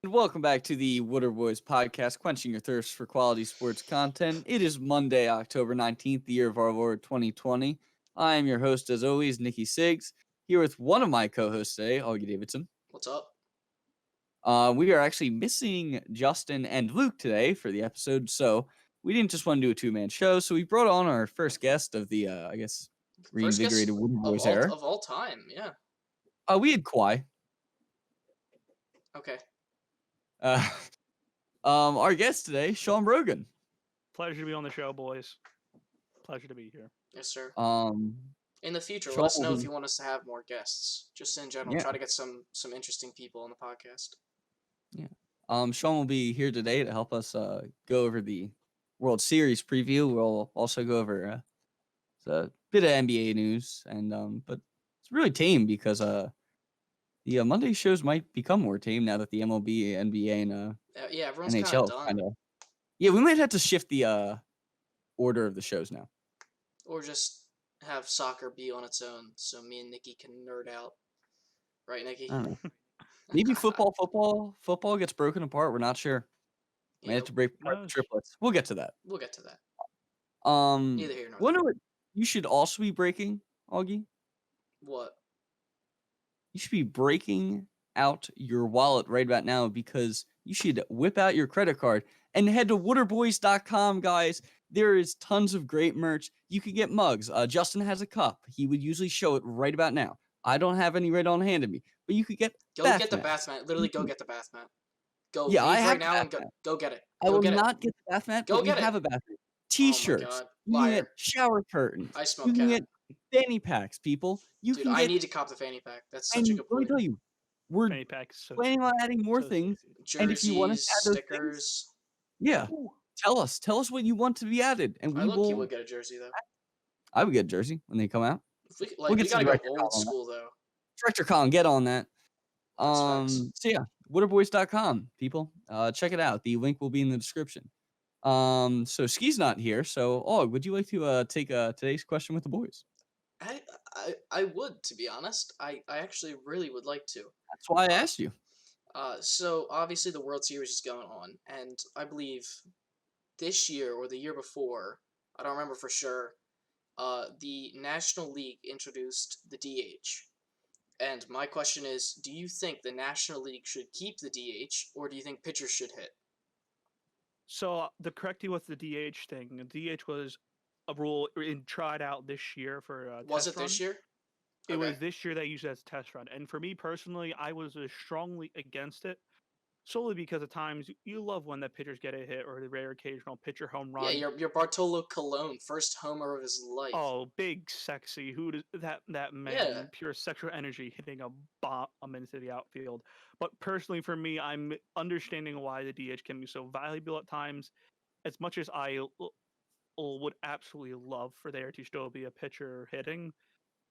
And welcome back to the Wudder Boys podcast, quenching your thirst for quality sports content. It is Monday, October 19th, the year of our Lord 2020. I am your host, as always, Nikki Siggs, here with one of my co-hosts today, Augie Davidson. What's up? We are actually missing Justin and Luke today for the episode, so we didn't just want to do a two-man show, so we brought on our first guest of the, First reinvigorated guest Wudder of Boys all era. of all time. Yeah. We had Kawhi. Okay. Uh, our guest today, Sean Brogan. Pleasure to be on the show, boys. Pleasure to be here. Yes, sir. Um, In the future, Sean let us will know if be- you want us to have more guests. Just in general, Yeah. try to get some interesting people on the podcast. Sean will be here today to help us go over the World Series preview. We'll also go over a bit of NBA news, and but it's really tame because the Monday shows might become more tame now that the MLB, NBA, and Yeah, everyone's NHL done. Yeah, we might have to shift the order of the shows now. Or just have soccer be on its own, so me and Nikki can nerd out. Right, Nikki? I don't know. Maybe football gets broken apart. We're not sure. Might have to break apart the triplets. We'll get to that. We'll get to that. Neither here nor wonder there. what you should also be breaking, Augie. What? You should be breaking out your wallet right about now because you should whip out your credit card and head to wudderboys.com, guys. There is tons of great merch. You can get mugs. Justin has a cup. He would usually show it right about now. I don't have any right on hand of me, but you could get Get the bath mat. Literally, go get the bath mat. Go leave I have right now and go get it. I will not get the bath mat, Go but we get it. have a bath mat. T-shirts. Oh my God. You can get Liar. shower curtains. I smoke You can cat. get fanny packs, people. Dude, I need to cop the fanny pack. That's such a good Let me point. tell you, we're Fanny packs. planning on adding more things. And if you want us to add those stickers. things, tell us what you want to be added, and we will. would get a jersey though. I would get a jersey when they come out. We'll get we gotta go old school though. Director Colin, get on that. That's So yeah, wudderboys.com, people. Check it out. The link will be in the description. So Ski's not here. So, would you like to take today's question with the boys? I would, to be honest. I actually really would like to. That's why I asked you. So obviously the World Series is going on, and I believe this year or the year before, I don't remember for sure, the National League introduced the DH. And my question is, do you think the National League should keep the DH, or do you think pitchers should hit? So the correcting with the DH thing, the DH was a rule tried out this year for was it this year? It was this year they used it as a test run. And for me personally, I was strongly against it, solely because at times you love when the pitchers get a hit or the rare occasional pitcher home run. Yeah, your Bartolo Colon, first homer of his life. Oh, big, sexy. Who does that man? Yeah. Pure sexual energy hitting a bomb into the outfield. But personally, for me, I'm understanding why the DH can be so valuable at times. As much as I would absolutely love for there to still be a pitcher hitting,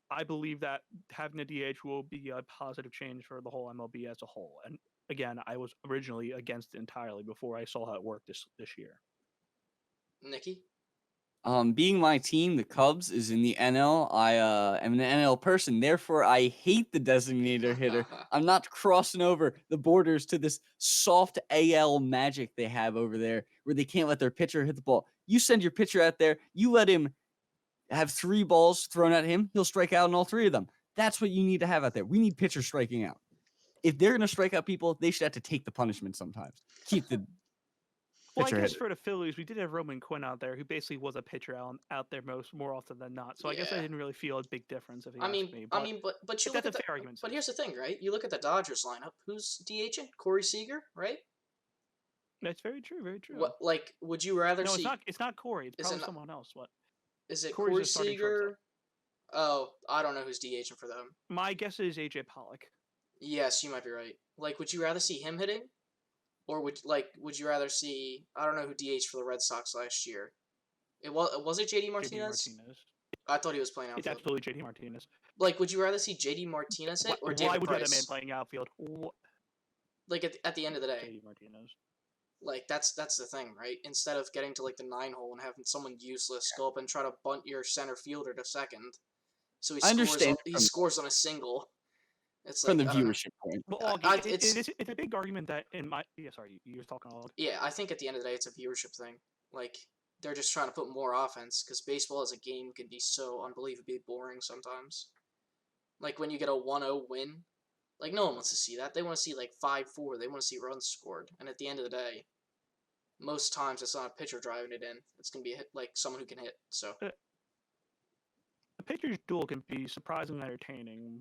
I believe that having a DH will be a positive change for the whole MLB as a whole. And again, I was originally against it entirely before I saw how it worked this year. Nikki? Being my team, the Cubs, is in the NL. I am an NL person, therefore I hate the designator hitter. I'm not crossing over the borders to this soft AL magic they have over there, where they can't let their pitcher hit the ball. You send your pitcher out there, you let him have 3 balls thrown at him, he'll strike out in all 3 of them. That's what you need to have out there. We need pitchers striking out. If they're going to strike out people, they should have to take the punishment sometimes. Keep the Well, I guess for the Phillies, we did have Roman Quinn out there, who basically was a pitcher out there more often than not. So I guess I didn't really feel a big difference. If you ask me. But you look at the argument. But here's the thing, right? You look at the Dodgers lineup. Who's DHing? Corey Seager, right? That's very true. Very true. What, like, would you rather see? No, it's not Corey. It's probably someone else. What? Is it Corey Seager? Oh, I don't know who's DHing for them. My guess is AJ Pollock. Yes, you might be right. Like, would you rather see him hitting? Or would you rather see, I don't know who DH for the Red Sox last year. Was it JD Martinez? I thought he was playing outfield. It's absolutely JD Martinez. Like, would you rather see JD Martinez hit or David Why would Price? that man playing outfield? Like at the end of the day. JD Martinez. Like that's the thing, right? Instead of getting to like the 9 hole and having someone useless go up and try to bunt your center fielder to second, so he scores on a single. It's from like, the I don't know. viewership point. Well, okay, it's a big argument that in my sorry, you were talking all. Yeah, I think at the end of the day, it's a viewership thing. Like, they're just trying to put more offense because baseball as a game can be so unbelievably boring sometimes. Like when you get a 1-0 win, like no one wants to see that. They want to see like 5-4. They want to see runs scored. And at the end of the day, most times it's not a pitcher driving it in. It's gonna be a hit, like someone who can hit. So A pitcher's duel can be surprisingly entertaining,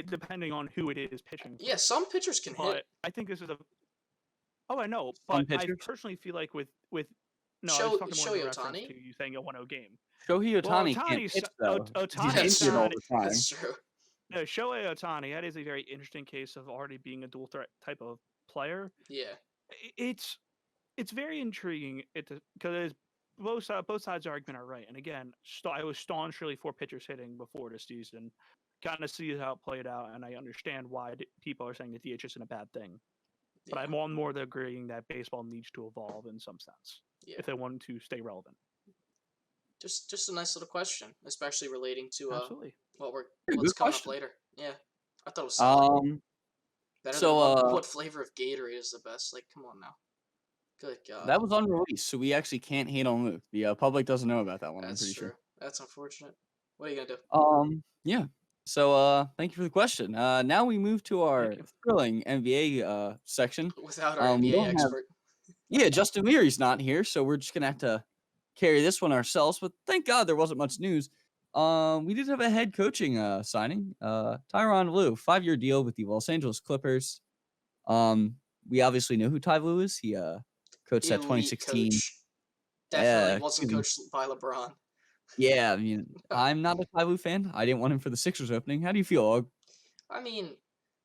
depending on who it is pitching. yeah, some pitchers can But hit. I think this is a. Oh, I know, Some but I pitchers. personally feel like with no, I was talking more in Shohei reference Ohtani. to you saying a 1-0 game. Shohei Well, Ohtani can't pitch though. He's Ohtani That's injured all sounded the time. That's true. no Shohei Ohtani. That is a very interesting case of already being a dual threat type of player. Yeah. It's very intriguing. Because both sides of the argument are right. And again, I was staunchly for pitchers hitting before this season. Kind of see how it played out, and I understand why people are saying the DH isn't a bad thing. But Yeah. I'm on more than agreeing that baseball needs to evolve in some sense Yeah. if they want to stay relevant. Just a nice little question, especially relating to Absolutely. what's good coming up question. later. Yeah, I thought it was solid. Better than what flavor of Gatorade is the best. Like, come on now. Good God. That was unreleased, so we actually can't hate on Luke. The public doesn't know about that one. That's I'm pretty true. sure. That's unfortunate. What are you gonna do? Yeah. So thank you for the question. Now we move to our you. thrilling NBA section. Without our We NBA don't have expert. Justin Leary's not here, so we're just gonna have to carry this one ourselves. But thank God there wasn't much news. We did have a head coaching signing. Tyronn Lue, 5-year deal with the Los Angeles Clippers. We obviously know who Ty Lue is. He coached at Elite 2016. coach. Definitely Yeah, wasn't coached by LeBron. yeah, I mean, I'm not a Ty Lue fan. I didn't want him for the Sixers opening. How do you feel, Og? I mean,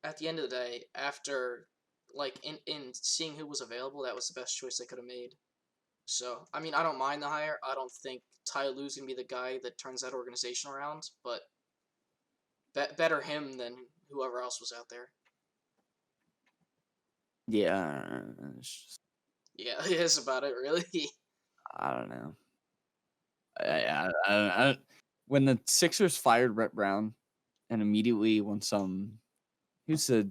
at the end of the day, after like in seeing who was available, that was the best choice they could have made. So I mean, I don't mind the hire. I don't think Ty Lue's gonna be the guy that turns that organization around, but better him than whoever else was out there. Yeah, Yeah, that's about it, really. I don't know. I when the Sixers fired Brett Brown, and immediately when who said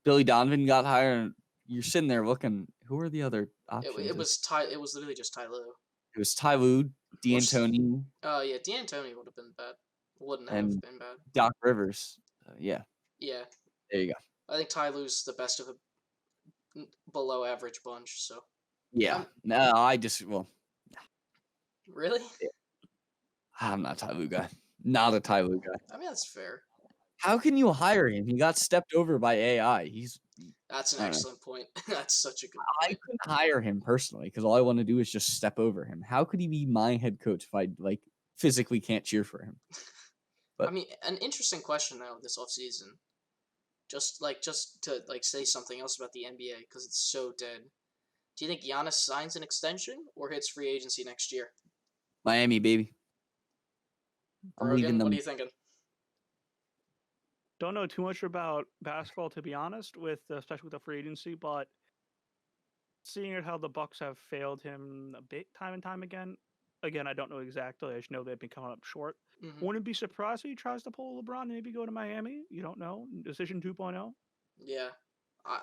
Billy Donovan got hired, you're sitting there looking. Who are the other options? It was literally just Ty Lue. It was Ty Lue, D'Antoni. Oh yeah, D'Antoni would have been bad. Wouldn't have And been bad. Doc Rivers. Yeah. Yeah. There you go. I think Ty Lue's the best of a below average bunch. So. Yeah. No, I just Really? I'm not a Ty Lue guy. Not a Ty Lue guy. I mean, that's fair. How can you hire him? He got stepped over by AI. That's an excellent point. That's such a good I point. couldn't hire him personally because all I want to do is just step over him. How could he be my head coach if I physically can't cheer for him? I mean, an interesting question though this offseason. Just to say something else about the NBA because it's so dead. Do you think Giannis signs an extension or hits free agency next year? Miami, baby. I'm leaving Brogan, them. what are you thinking? Don't know too much about basketball to be honest, especially with the free agency, but seeing how the Bucks have failed him a bit time and time again. Again, I don't know exactly. I just know they've been coming up short. Mm-hmm. Wouldn't be surprised if he tries to pull LeBron and maybe go to Miami. You don't know. Decision 2.0. Yeah.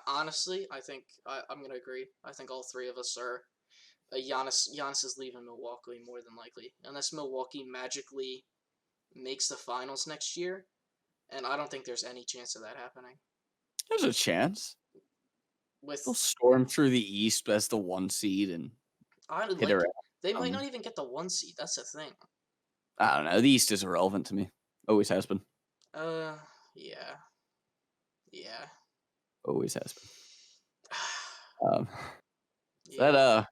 Honestly, I think I'm going to agree. I think all three of us are Giannis is leaving Milwaukee more than likely. Unless Milwaukee magically makes the finals next year. And I don't think there's any chance of that happening. There's a chance. They'll With storm through the East as the 1 seed and hit around. They might not even get the 1 seed. That's the thing. I don't know. The East is irrelevant to me. Always has been. Yeah. Yeah. Always has been. Yeah. That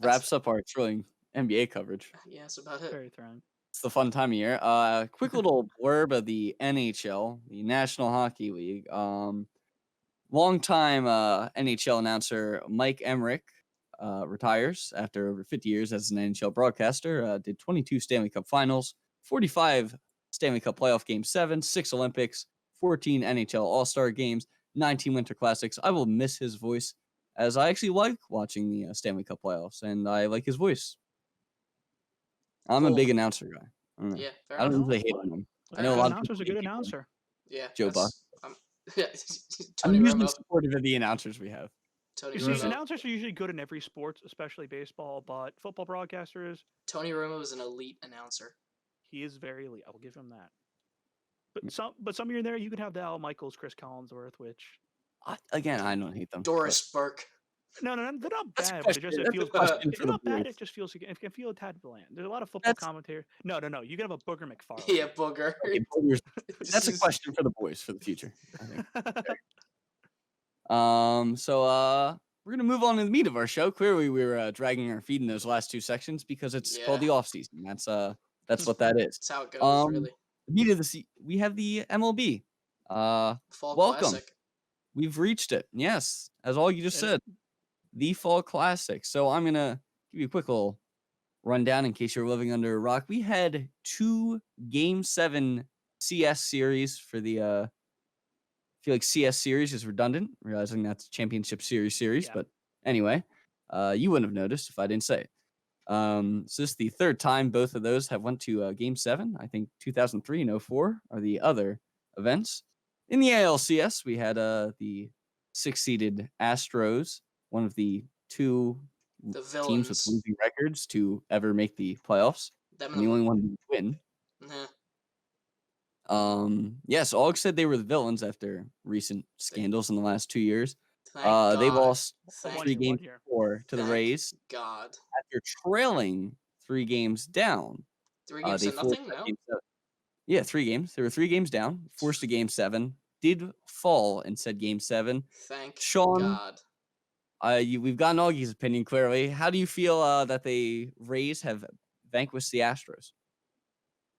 wraps up our thrilling NBA coverage. Yeah, that's about it. Very thrilling. It's the fun time of year. Quick little blurb of the NHL, the National Hockey League. Longtime NHL announcer Mike Emmerich retires after over 50 years as an NHL broadcaster. Did 22 Stanley Cup Finals, 45 Stanley Cup Playoff Game 7, 6 Olympics, 14 NHL All-Star Games, 19 Winter Classics. I will miss his voice, as I actually like watching the Stanley Cup playoffs, and I like his voice. I'm a big announcer guy. Yeah, fair I don't enough. usually hate on him. I know a Good lot of announcer's a people good hate on him. announcer. Yeah, Joe Buck. Tony I'm usually Romo. supportive of the announcers we have. Tony You see, Romo. announcers are usually good in every sport, especially baseball, but football broadcasters, Tony Romo is an elite announcer. he is very elite. I will give him that. But some year in there, you could have the Al Michaels, Chris Collinsworth, which Again, I don't hate them. Doris Burke. no, they're not That's a bad, but it just question. it That's a feels question it's for the not bad. boys. It just feels it can feel a tad bland. There's a lot of football That's commentary. No, you can have a Booger McFarland. Yeah, Booger. okay, that's a question for the boys for the future, I think. So we're gonna move on to the meat of our show. Clearly, we were dragging our feet in those last 2 sections because it's called the off season. That's what that is. That's how it goes, really. The meat of we have the MLB. Fall welcome. Classic. We've reached it. Yes, as all you just said, the Fall Classic. So I'm gonna give you a quick little rundown in case you're living under a rock. We had 2 Game 7 CS series for the I feel like CS series is redundant, realizing that's Championship Series, Yeah. but anyway, you wouldn't have noticed if I didn't say it. So this is the 3rd time both of those have went to Game 7. I think 2003 and 04 are the other events. In the ALCS, we had the 6-seeded Astros, one of the 2 The teams with villains. losing records to ever make the playoffs, Them and the only one to win. Yes, Aug said they were the villains after recent scandals in the last 2 years. Thank God. They lost One 3 year, games 1 year. before to the Thank Rays God. after trailing 3 games down. 3 games They to nothing? forced that No? Game 7. Yeah, 3 games. They were 3 games down, forced a Game 7, did fall in said Game 7. Thank Sean, God. we've gotten Augie's opinion clearly. How do you feel that the Rays have vanquished the Astros?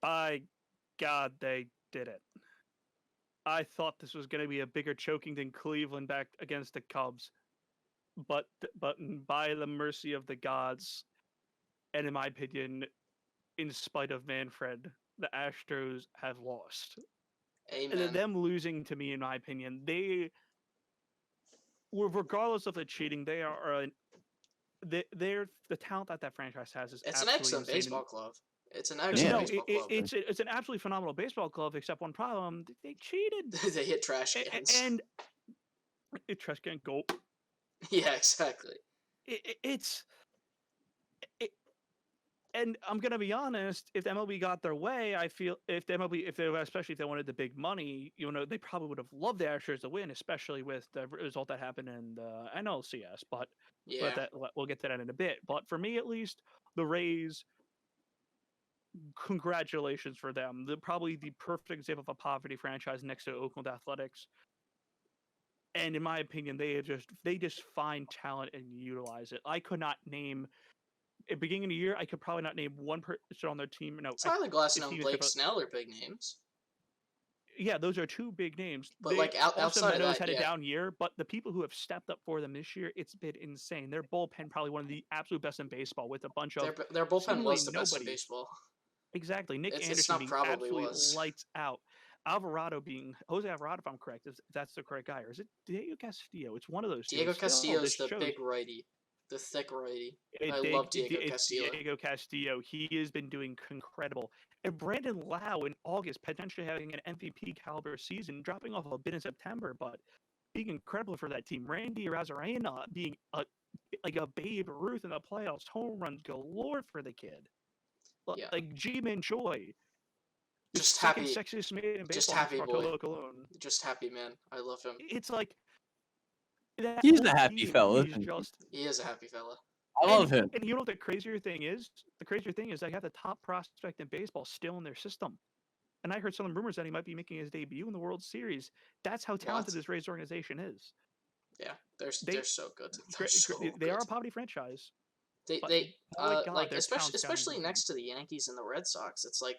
By God, they did it. I thought this was going to be a bigger choking than Cleveland back against the Cubs, but by the mercy of the gods, and in my opinion, in spite of Manfred, the Astros have lost. Amen. Them losing, to me, in my opinion, they were, regardless of the cheating, they are they're the talent that franchise has is It's an absolutely excellent insane. baseball club. It's an excellent baseball club. It's an absolutely phenomenal baseball club, except one problem: they cheated. They hit trash cans. And it trash can go. Yeah, exactly. And I'm gonna be honest. If the MLB got their way, I feel especially if they wanted the big money, they probably would have loved the Astros to win, especially with the result that happened in the NLCS. But we'll get to that in a bit. But for me, at least, the Rays. Congratulations for them. They're probably the perfect example of a poverty franchise next to Oakland Athletics. And in my opinion, they just find talent and utilize it. I could not name at the beginning of the year. I could probably not name one person on their team. No, Tyler Glasnow and Blake Snell are big names. Yeah, those are 2 big names. But outside of that, had a down year. But the people who have stepped up for them this year, it's been insane. Their bullpen probably one of the absolute best in baseball, with a bunch of their bullpen was the best in baseball. Exactly. Nick Anderson being absolutely lights out. Jose Alvarado, if I'm correct, if that's the correct guy, or is it Diego Castillo? It's one of those. Diego Castillo is the big righty, the thick righty. I love Diego Castillo. Diego Castillo, he has been doing incredible. And Brandon Lau in August, potentially having an MVP caliber season, dropping off a bit in September, but being incredible for that team. Randy Arozarena being like a Babe Ruth in the playoffs, home runs galore for the kid. Yeah. Like G-Man Choi. Just happy. Sexiest man in baseball. Just happy boy. Cologne. Just happy man. I love him. It's like he's a happy fella. He is a happy fella. I love him. And you know what the crazier thing is? The crazier thing is they have the top prospect in baseball still in their system. And I heard some rumors that he might be making his debut in the World Series. That's how talented this Rays organization is. Yeah, they're so good. They are a poverty franchise. Especially next to the Yankees and the Red Sox. It's like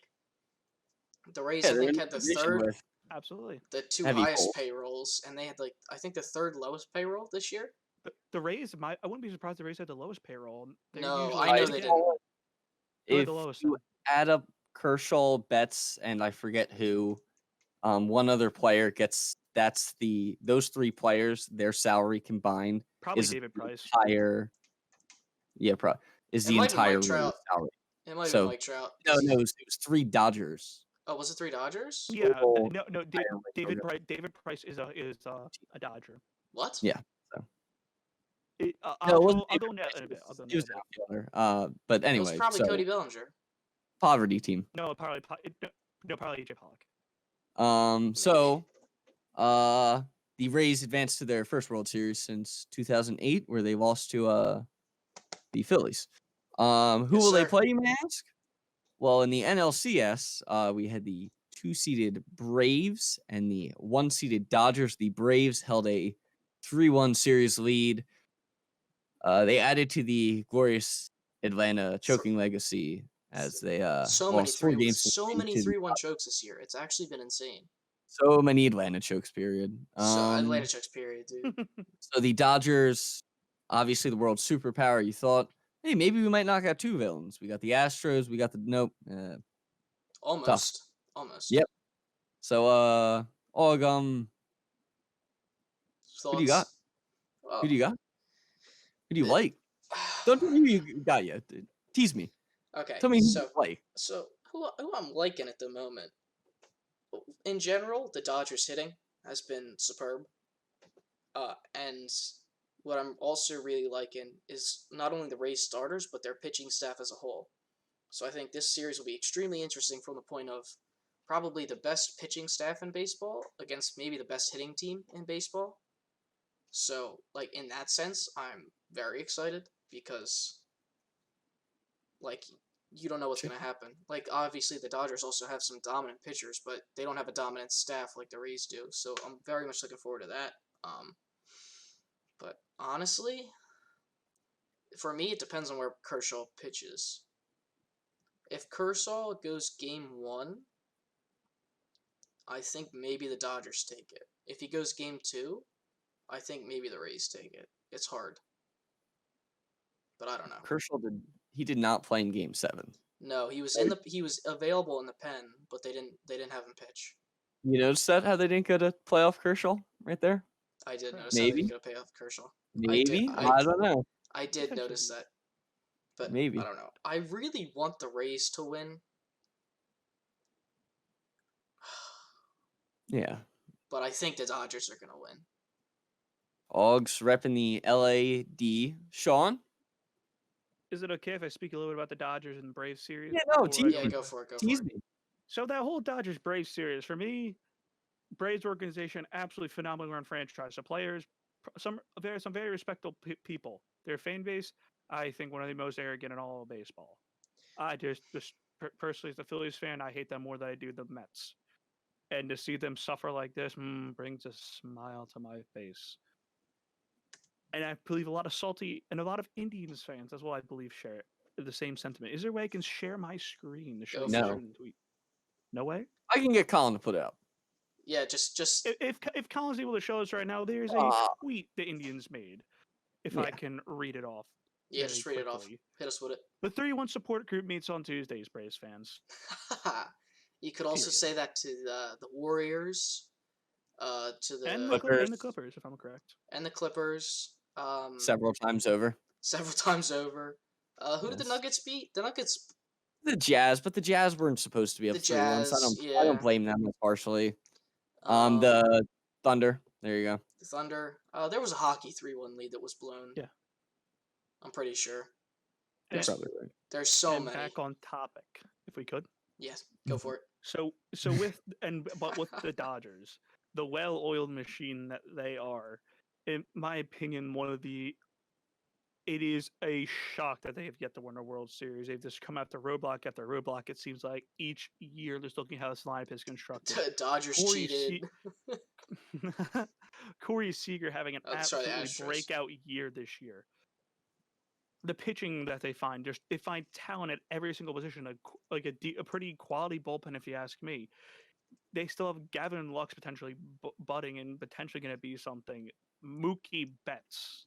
the Rays I think had the third, absolutely, the 2 highest payrolls, and they had I think the 3rd lowest payroll this year. The Rays, I wouldn't be surprised the Rays had the lowest payroll. No, I know they didn't. If you add up Kershaw, Betts, and I forget who, one other player gets. That's those 3 players. Their salary combined probably David Price. Is the entire salary. It might be Mike Trout. No, it was 3 Dodgers Oh, was it 3 Dodgers? Yeah, Total no. higher rate David program. David Price is a Dodger. What? Yeah. So no, I'll it wasn't I'll David go into that Price. in a bit. I'll go He into was that in a an bit. outfielder. But It was anyway, probably so Cody Bellinger. poverty team. No, probably no, probably AJ Pollock. So the Rays advanced to their first World Series since 2008, where they lost to the Phillies. Who Yes, will they sir. play, you may ask? Well, in the NLCS, we had the 2-seeded Braves and the 1-seeded Dodgers. The Braves held a 3-1 series lead. They added to the glorious Atlanta choking legacy as they lost 4 games to So many the 3-1 chokes this year. It's actually been insane. so many Atlanta chokes. Period. So Atlanta chokes, period, dude. So the Dodgers, obviously the world superpower. You thought, hey, maybe we might knock out 2 villains. We got the Astros. We got the nope. Tough. Almost. Yep. So Og, who do you got? Thoughts? Who do you got? Who do you The- like? Don't tell me who you got yet. Tease me. Okay, Tell me who you like. so who I'm liking at the moment? In general, the Dodgers hitting has been superb. And what I'm also really liking is not only the Rays starters, but their pitching staff as a whole. So I think this series will be extremely interesting from the point of probably the best pitching staff in baseball against maybe the best hitting team in baseball. So, like, in that sense, I'm very excited because, like, you don't know what's going to happen. Like, obviously, the Dodgers also have some dominant pitchers, but they don't have a dominant staff like the Rays do. So, I'm very much looking forward to that. But honestly, for me, it depends on where Kershaw pitches. If Kershaw goes game 1, I think maybe the Dodgers take it. If he goes game 2, I think maybe the Rays take it. It's hard, but I don't know. Kershaw did not play in Game 7. No, he was he was available in the pen, but they didn't have him pitch. You notice that how they didn't go to playoff Kershaw right there? I did notice that they Maybe, didn't get a payoff Kershaw. maybe. I don't know. I did notice Potentially. that, but Maybe. I don't know. I really want the Rays to win, Yeah. but I think the Dodgers are gonna win. Og's repping the LAD. Sean? Is it okay if I speak a little bit about the Dodgers and Braves series? Yeah, no, before I tease Yeah, me. go for it. Go Tease for it. me. So that whole Dodgers Braves series, for me, Braves organization absolutely phenomenally run franchise. The players, some very respectable people. Their fan base, I think, one of the most arrogant in all of baseball. I just personally, as a Phillies fan, I hate them more than I do the Mets. And to see them suffer like this brings a smile to my face. And I believe a lot of salty and a lot of Indians fans as well, I believe, share the same sentiment. Is there a way I can share my screen to show Go you for No. it. certain tweet? No way? I can get Colin to put it up. Yeah, just If Colin's able to show us right now, there's a Ah. tweet the Indians made. If Yeah. I can read it off. yeah, very just read it off. quickly. Hit us with it. The 31 support group meets on Tuesdays, Braves fans. You could also Period. say that to the Warriors, to And the the Clippers, if I'm correct. and the Clippers. Several times over. Several times over. Who did the Yes. Nuggets beat? The Nuggets, The Jazz, but the Jazz weren't supposed to be up the 3-1, so I Jazz, don't yeah. blame them as partially. Um, The Thunder. There you go. the Thunder. There was a hockey 3-1 lead that was blown. Yeah. I'm pretty sure. You're And- probably right. There's so and many. back on topic, if we could. Yes, go for it. So but with the Dodgers, the well-oiled machine that they are, in my opinion, it is a shock that they have yet to win a World Series. They've just come after roadblock after roadblock. It seems like each year, just looking how this lineup is constructed. Dodgers Corey cheated. Corey Seager having an Oh, sorry, the absolutely Astros. breakout year this year. The pitching that they find talent at every single position, like a pretty quality bullpen, if you ask me. They still have Gavin Lux potentially budding and potentially going to be something. Mookie Betts.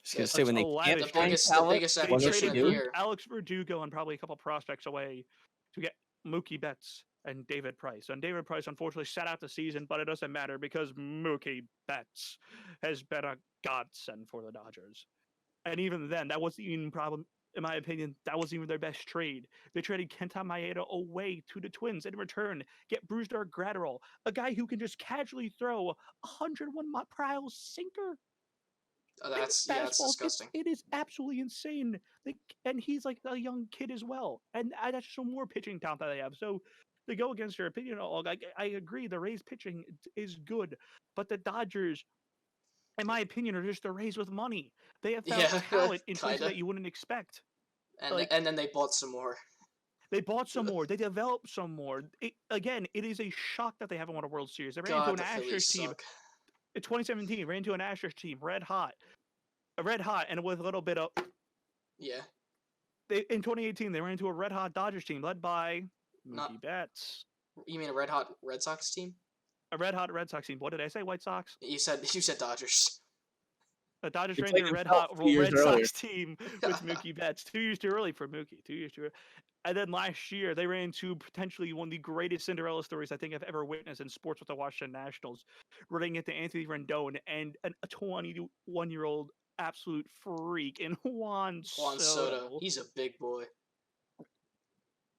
Just gonna Yeah, say when they a can't lavish find the talent, biggest They what does acquisition she of traded the do? year. Alex Verdugo and probably a couple prospects away to get Mookie Betts and David Price. And David Price unfortunately sat out the season, but it doesn't matter because Mookie Betts has been a godsend for the Dodgers. And even then, that wasn't even in my opinion, that wasn't even their best trade. They traded Kenta Maeda away to the Twins. In return, get Brusdar Graterol, a guy who can just casually throw a 101-mile-per-hour sinker. That's Fastball. disgusting. It is absolutely insane. And he's like a young kid as well. And that's some more pitching talent that they have. So to go against your opinion, I agree. The Rays pitching is good, but the Dodgers, in my opinion, are just the Rays with money. They have found talent in places kinda. that you wouldn't expect. And then they bought some more. They bought some more. They developed some more. It is a shock that they haven't won a World Series. They ran God, into the an Astros Phillies team suck. in 2017. Ran into an Astros team, red hot, and with a little bit of. Yeah. In 2018, they ran into a red hot Dodgers team led by Not- Mookie Betts. You mean a red hot Red Sox team? A red hot Red Sox team. What did I say? White Sox? You said Dodgers. The Dodgers You ran played into a red himself hot 2 years Red earlier. Sox team with Mookie Betts. 2 years too early for Mookie. 2 years too early. And then last year, they ran into potentially one of the greatest Cinderella stories I think I've ever witnessed in sports with the Washington Nationals, running into Anthony Rendon and a 21-year-old absolute freak in Juan Soto. He's a big boy.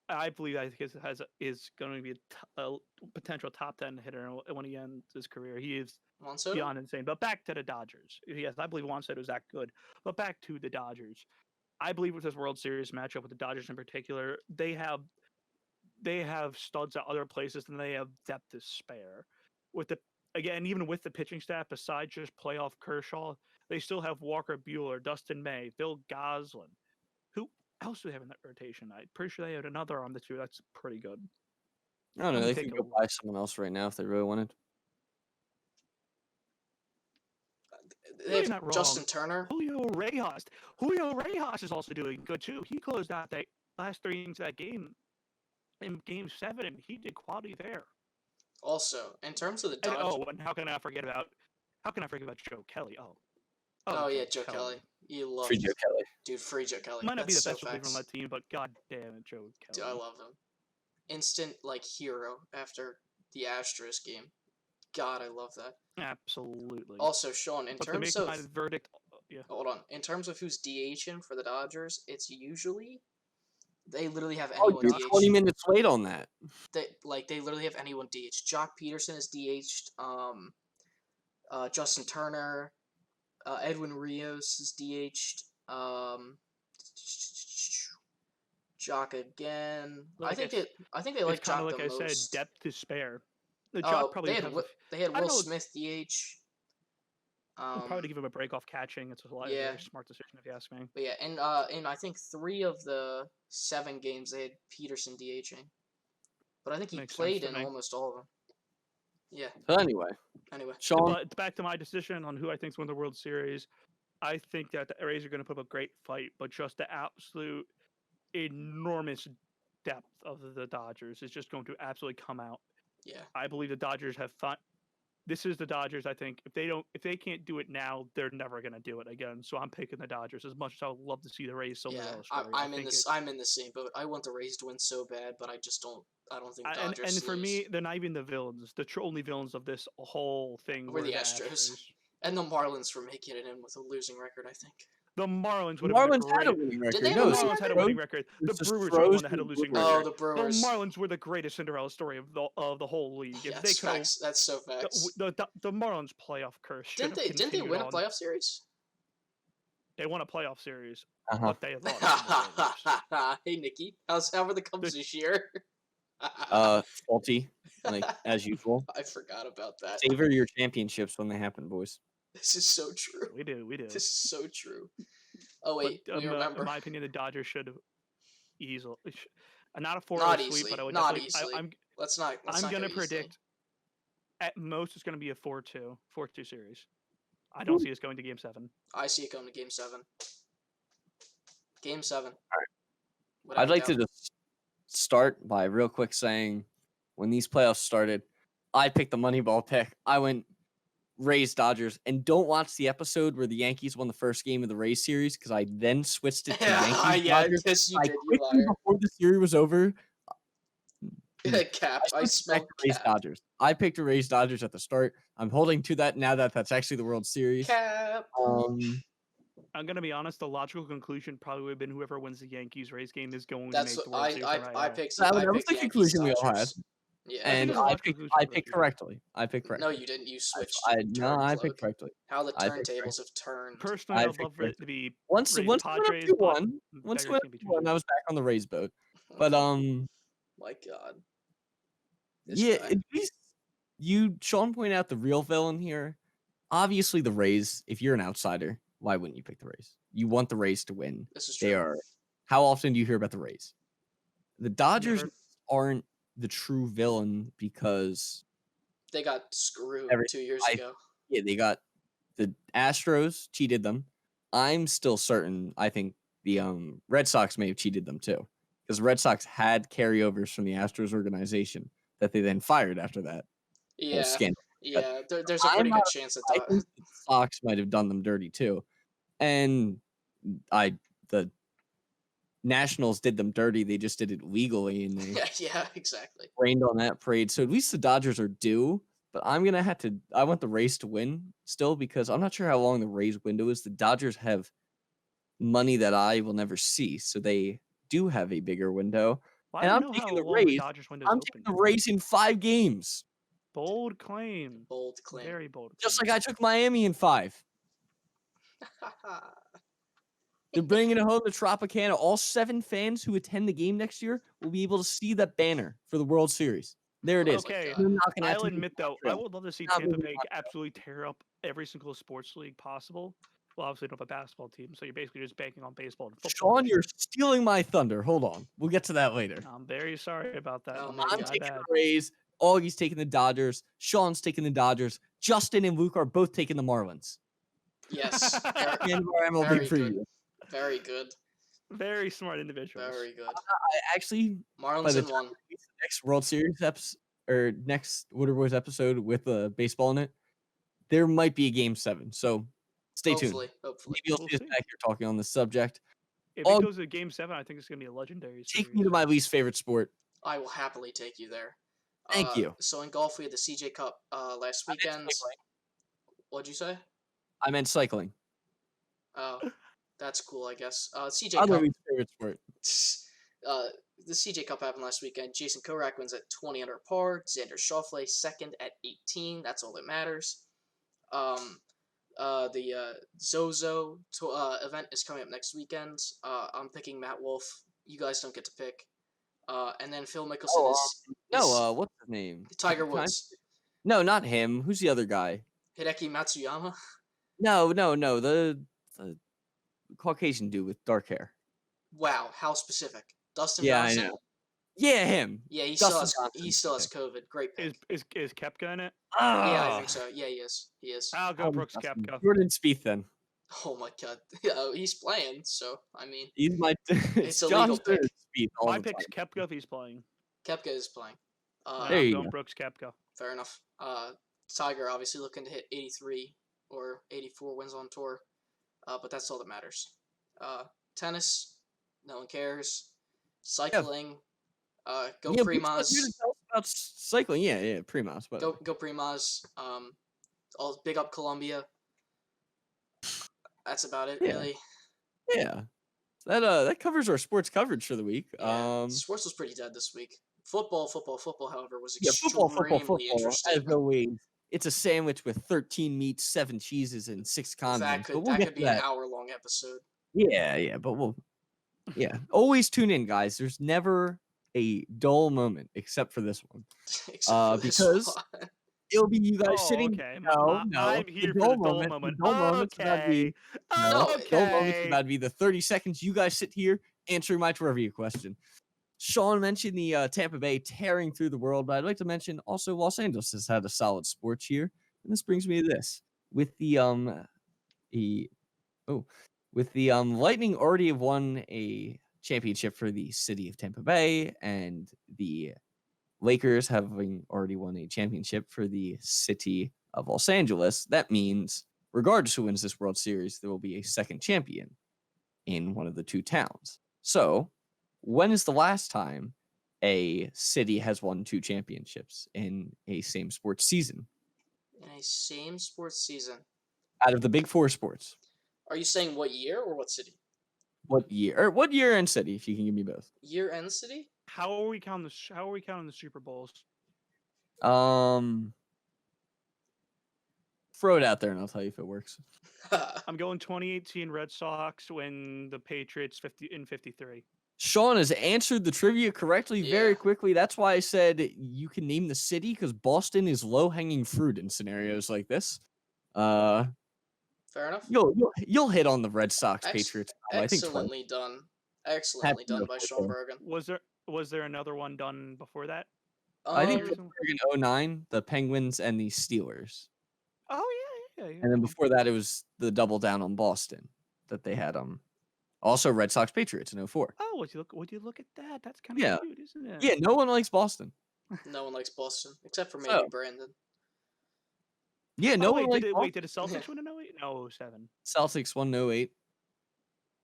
I believe is going to be a potential top 10 hitter when he ends his career. He is Juan Soto? beyond insane. But back to the Dodgers. Yes, I believe Juan Soto is that good. But back to the Dodgers. I believe with this World Series matchup with the Dodgers in particular, they have studs at other places and they have depth to spare. Even with the pitching staff, besides just playoff Kershaw, they still have Walker Buehler, Dustin May, Phil Goslin. Who else do they have in that rotation? I'm pretty sure they had another on the two. That's pretty good. I don't know. Let me They take could a go buy someone else right now if they really wanted. They have not wrong. Justin Turner. Julio Reyes is also doing good too. He closed out that last 3 innings of that game in Game 7. He did quality there. Also, in terms of the And, Dodgers. and how can I forget about Joe Kelly? Oh yeah, Joe Kelly. You love Free Joe Kelly. Dude, free Joe Kelly. Might not be the That's best so reliever on facts. that team, but god damn it, Joe Kelly. Dude, I love him. Instant hero after the Astros game. God, I love that. Absolutely. Also, Sean, in but terms to make of my verdict, yeah. Hold on. In terms of who's DHing for the Dodgers, it's usually they literally have Oh, anyone you're DH. 20 minutes late on that. They literally have anyone DH. Jock Peterson is DH'd. Justin Turner, Edwin Rios is DH'd. Jock again. I think they like it's kind Jock of like the I most. said, depth to spare. The Jock probably they had Will Smith DH. Probably give him a break off catching. It's a very smart decision if you ask me. But yeah, and I think 3 of the 7 games they had Peterson DHing, but I think he played in almost all of them. Yeah. But anyway, Sean. But back to my decision on who I think is win the World Series. I think that the Rays are going to put up a great fight, but just the absolute enormous depth of the Dodgers is just going to absolutely come out. Yeah. I believe the Dodgers have fun. This is the Dodgers. I think if they can't do it now, they're never going to do it again. So I'm picking the Dodgers as much as I would love to see the Rays. I'm in the same boat. I want the Rays to win so bad, but I just don't. I don't think Dodgers. And for me, they're not even the villains. The only villains of this whole thing were the Astros. And the Marlins were making it in with a losing record, I think. The Marlins would have been had a winning record. Did they the Marlins had a winning record. The Brewers were the one that had a losing record. Oh, the Brewers. The Marlins were the greatest Cinderella story of the whole league. Yes, they facts. That's so facts. The Marlins playoff curse. Didn't they win a playoff series? They won a playoff series, Uh-huh. but they lost. Hey, Nikki, how were the Cubs this year? Faulty, as usual. I forgot about that. Savor your championships when they happen, boys. This is so true. We do. This is so true. Oh wait, remember? In my opinion, the Dodgers should have easily, not a 4-0 sweep, but I would not easily. I'm gonna predict at most it's gonna be a 4-2 series. I don't see us going to Game 7. I see it going to Game 7. Game 7. All right. I'd like to just start by real quick saying, when these playoffs started, I picked the Moneyball pick. I went Rays Dodgers, and don't watch the episode where the Yankees won the first game of the Rays series because I then switched it to Yankees Dodgers. Yes, you did, you liar. Before the series was over, Cap. I smelled Rays Dodgers. I picked the Rays Dodgers at the start. I'm holding to that now that that's actually the World Series. Cap. I'm gonna be honest. The logical conclusion probably would have been whoever wins the Yankees-Rays game is going to That's make what the World Series no matter I what. picked. That I was picked the Yankees conclusion we all had. Dodgers. Yeah. I think And it's a logical conclusion I for picked people. correctly. I picked correctly. No, you didn't. You switched. I You turned, picked Plug. correctly. How the I picked turntables have turned. Personally, I I'd love picked for it to be Once Rays it went up Padres, 2-1, but once it beggars went up can't be 2-1, choosers. I was back on the Rays boat. But My God. This yeah, guy. at least Sean pointed out the real villain here. Obviously, the Rays. If you're an outsider, why wouldn't you pick the Rays? You want the Rays to win. This is true. They are. How often do you hear about the Rays? The Dodgers Never. aren't the true villain because They got screwed Every- 2 years ago. yeah, they got the Astros cheated them. I'm still certain. I think the Red Sox may have cheated them too, because the Red Sox had carryovers from the Astros organization that they then fired after that whole Yeah. scandal. Yeah. There's a I'm pretty not- good chance that. I think the Sox might have done them dirty too, and the Nationals did them dirty. They just did it legally, and they Yeah. Exactly. rained on that parade. So at least the Dodgers are due. But I'm gonna have to. I want the Rays to win still because I'm not sure how long the Rays window is. The Dodgers have money that I will never see, so they do have a bigger window. Well, And I I'm don't know how taking the long the Rays. Dodgers window's I'm open. taking the Rays in 5 games, Bold claim. Bold claim. Very bold. just claim. like I took Miami in 5. They're bringing it home to Tropicana. All 7 fans who attend the game next year will be able to see that banner for the World Series. There it is. Okay, God. They're knocking at I'll to admit though, I would love to see Not Tampa moving Bay on. absolutely tear up every single sports league possible. Well, obviously, you don't have a basketball team, so you're basically just banking on baseball and football. Sean, this you're year. stealing my thunder. Hold on. We'll get to that later. I'm very sorry about that. Oh I'm my I'm God. taking bad. the Rays. Augie's taking the Dodgers. Sean's taking the Dodgers. Justin and Luke are both taking the Marlins. Yes. The end of our MLB Very preview. good. Very good. Very smart individuals. Very good. I actually, by Marlins the in time one. we release the next World Series episode or next Wudder Boys episode with baseball in it, there might be a Game 7. So stay tuned. Hopefully. Maybe you'll We'll see us see. back here talking on this subject. If Oh, it goes to Game 7, I think it's gonna be a legendary series. Take me to my least favorite sport. I will happily take you there. Thank you. So in golf, we had the CJ Cup last I meant weekend. cycling. What'd you say? I meant cycling. Oh, that's cool, I guess. CJ Other Cup. least favorite sport. The CJ Cup happened last weekend. Jason Korak wins at 20 under par. Xander Schauffele second at 18. That's all that matters. The Zozo event is coming up next weekend. I'm picking Matt Wolf. You guys don't get to pick. And then Phil Mickelson is What's his name? Tiger Can I- Woods. No, not him. Who's the other guy? Hideki Matsuyama. No. The Caucasian dude with dark hair. Wow, how specific. Dustin Yeah, I Johnson. know. Yeah, him. Yeah, he Dustin still Johnson. has COVID. Great pick. Is Kepka in it? Yeah, I think so. Yeah, he is. He is. I'll go Brooks Kepka. Jordan Spieth then. Oh my God. He's playing. So I mean, He's my. It's a John's legal pick. Spieth all My the pick's time. Kepka if he's playing. Kepka is playing. There I'm you going go. Brooks Kepka. Fair enough. Tiger obviously looking to hit 83 or 84 wins on tour, but that's all that matters. Tennis, no one cares. Cycling, go Yeah, Primoz. Tell us about cycling. Yeah, Primoz. But Go Primoz. All big up Colombia. That's about it, Yeah. really. yeah, that covers our sports coverage for the week. Yeah, sports was pretty dead this week. Football, however, was Yeah, extremely football. interesting. As always, it's a sandwich with 13 meats, 7 cheeses, and 6 condiments. But we'll That get could to be that. an hour-long episode. Yeah, but always tune in, guys. There's never a dull moment except for this one. Except for this Because one. It'll be you guys sitting. Okay. No. I'm here for the dull moment. The dull moment's about to be. No, The dull moment's Okay. about to be the 30 seconds you guys sit here answering my trivia question. Sean mentioned the Tampa Bay tearing through the world, but I'd like to mention also Los Angeles has had a solid sports year, and this brings me to this with the Lightning already have won a championship for the city of Tampa Bay, and the Lakers having already won a championship for the city of Los Angeles. That means, regardless who wins this World Series, there will be a second champion in one of the two towns. So, when is the last time a city has won 2 championships in a same sports season? In a same sports season. Out of the big 4 sports. Are you saying what year or what city? What year? Or what year and city, if you can give me both. Year and city? How are we counting how are we counting the Super Bowls? Throw it out there and I'll tell you if it works. I'm going 2018 Red Sox when the Patriots 53. Sean has answered the trivia correctly very Yeah. quickly. That's why I said you can name the city, because Boston is low-hanging fruit in scenarios like this. Fair enough. You'll hit on the Red Sox Ex- Patriots. I think twice. excellently done. Excellently Happy done by to Sean know. Brogan. Was there another one done before that? I think Um, Pittsburgh in 2009, the Penguins and the Steelers. Oh yeah. And then before that, it was the double down on Boston that they had. Also Red Sox Patriots in 2004. Oh, would you look at that? That's kind of Yeah. cute, isn't it? Yeah, no one likes Boston. no one likes Boston except for So, maybe Brandon. yeah, no one likes Boston. Did the Celtics win in 08? No, 07. Celtics won 08.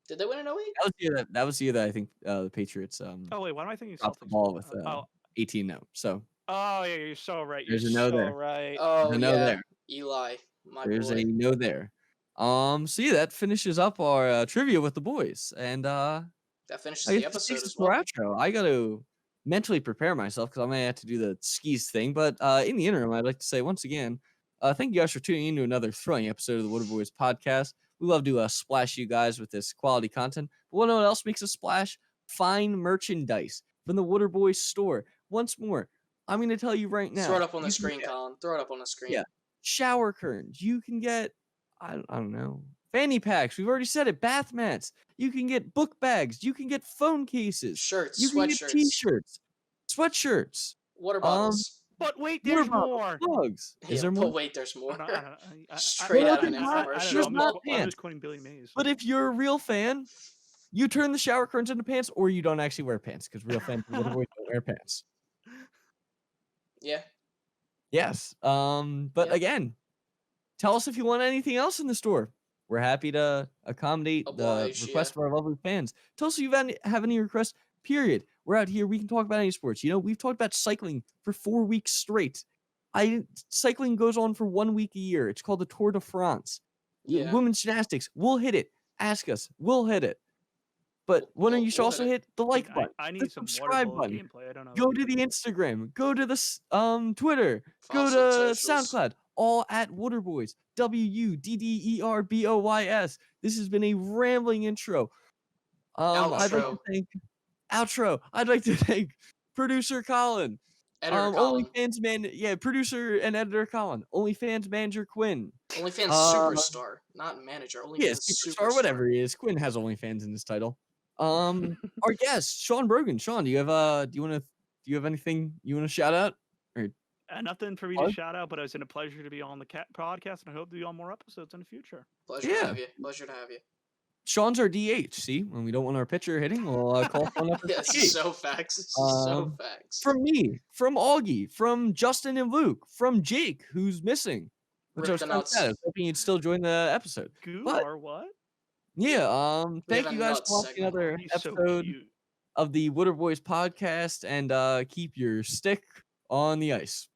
Did they win in 08? That was the year that I think the Patriots Oh wait, why am I thinking dropped the Celtics? ball with 18-0. So Oh yeah, you're so right. there's You're a no so there. right. Oh There's a no yeah, there. Eli, my There's boy. a no there. So yeah, that finishes up our trivia with the boys, and That finishes I the guess this episode takes us as to our well. outro. I got to mentally prepare myself because I may have to do the skis thing. But in the interim, I'd like to say once again, thank you guys for tuning in to another thrilling episode of the Wudder Boys podcast. We love to splash you guys with this quality content. But what else makes a splash? Fine merchandise from the Wudder Boys store. Once more, I'm going to tell you right now. Throw it up on the you can screen, get- Colin. Throw it up on the screen. Yeah. Shower curtains. You can get, I don't know, fanny packs. We've already said it. Bath mats. You can get book bags. You can get phone cases. Shirts, You can get sweatshirts, t-shirts, sweatshirts, water bottles. But wait, water there's bottles, more. mugs. Is Yeah, there but more? wait, there's more. I don't know. Straight out of an There's not- infomercial. there's not I'm pants. just quoting Billy Mays. But if you're a real fan, you turn the shower curtains into pants, or you don't actually wear pants, because real fans of Wudder Boys don't wear pants. Yeah. Yes. But Yeah. again, tell us if you want anything else in the store. We're happy to accommodate Oblige, the request of our lovely fans. Tell us if you have any requests, period. We're out here. We can talk about any sports. We've talked about cycling for 4 weeks straight. Cycling goes on for 1 week a year. It's called the Tour de France. Yeah. Women's gymnastics. We'll hit it. Ask us. We'll hit it. But one of you should we'll also hit hit the like button. I the need some water subscribe polo button. gameplay. I don't know. Go to the Instagram. Go to the Twitter. Follow Go us on to socials. SoundCloud. All at Wudder Boys. WUDDERBOYS. This has been a rambling intro. I'd like to thank outro. I'd like to thank producer Colin. Editor Colin. OnlyFans man, producer and editor Colin. OnlyFans manager Quinn. OnlyFans superstar, not manager. OnlyFans superstar, whatever he is. Quinn has OnlyFans in his title. Our guest, Sean Brogan. Sean, do you have anything you want to shout out? Or nothing for me to shout out, but it's been a pleasure to be on the podcast, and I hope to be on more episodes in the future. Pleasure to have you. Pleasure to have you. Sean's our DH. See, when we don't want our pitcher hitting, we'll call Sean up. Yeah, so facts. So facts. From me, from Augie, from Justin and Luke, from Jake, who's missing. Which I was Rip the kinda nuts. sad. I was hoping you'd still join the episode. But or what? yeah, We thank have you a guys nuts for watching segment. another He's so episode cute. of the Wudder Boys podcast, and keep your stick on the ice.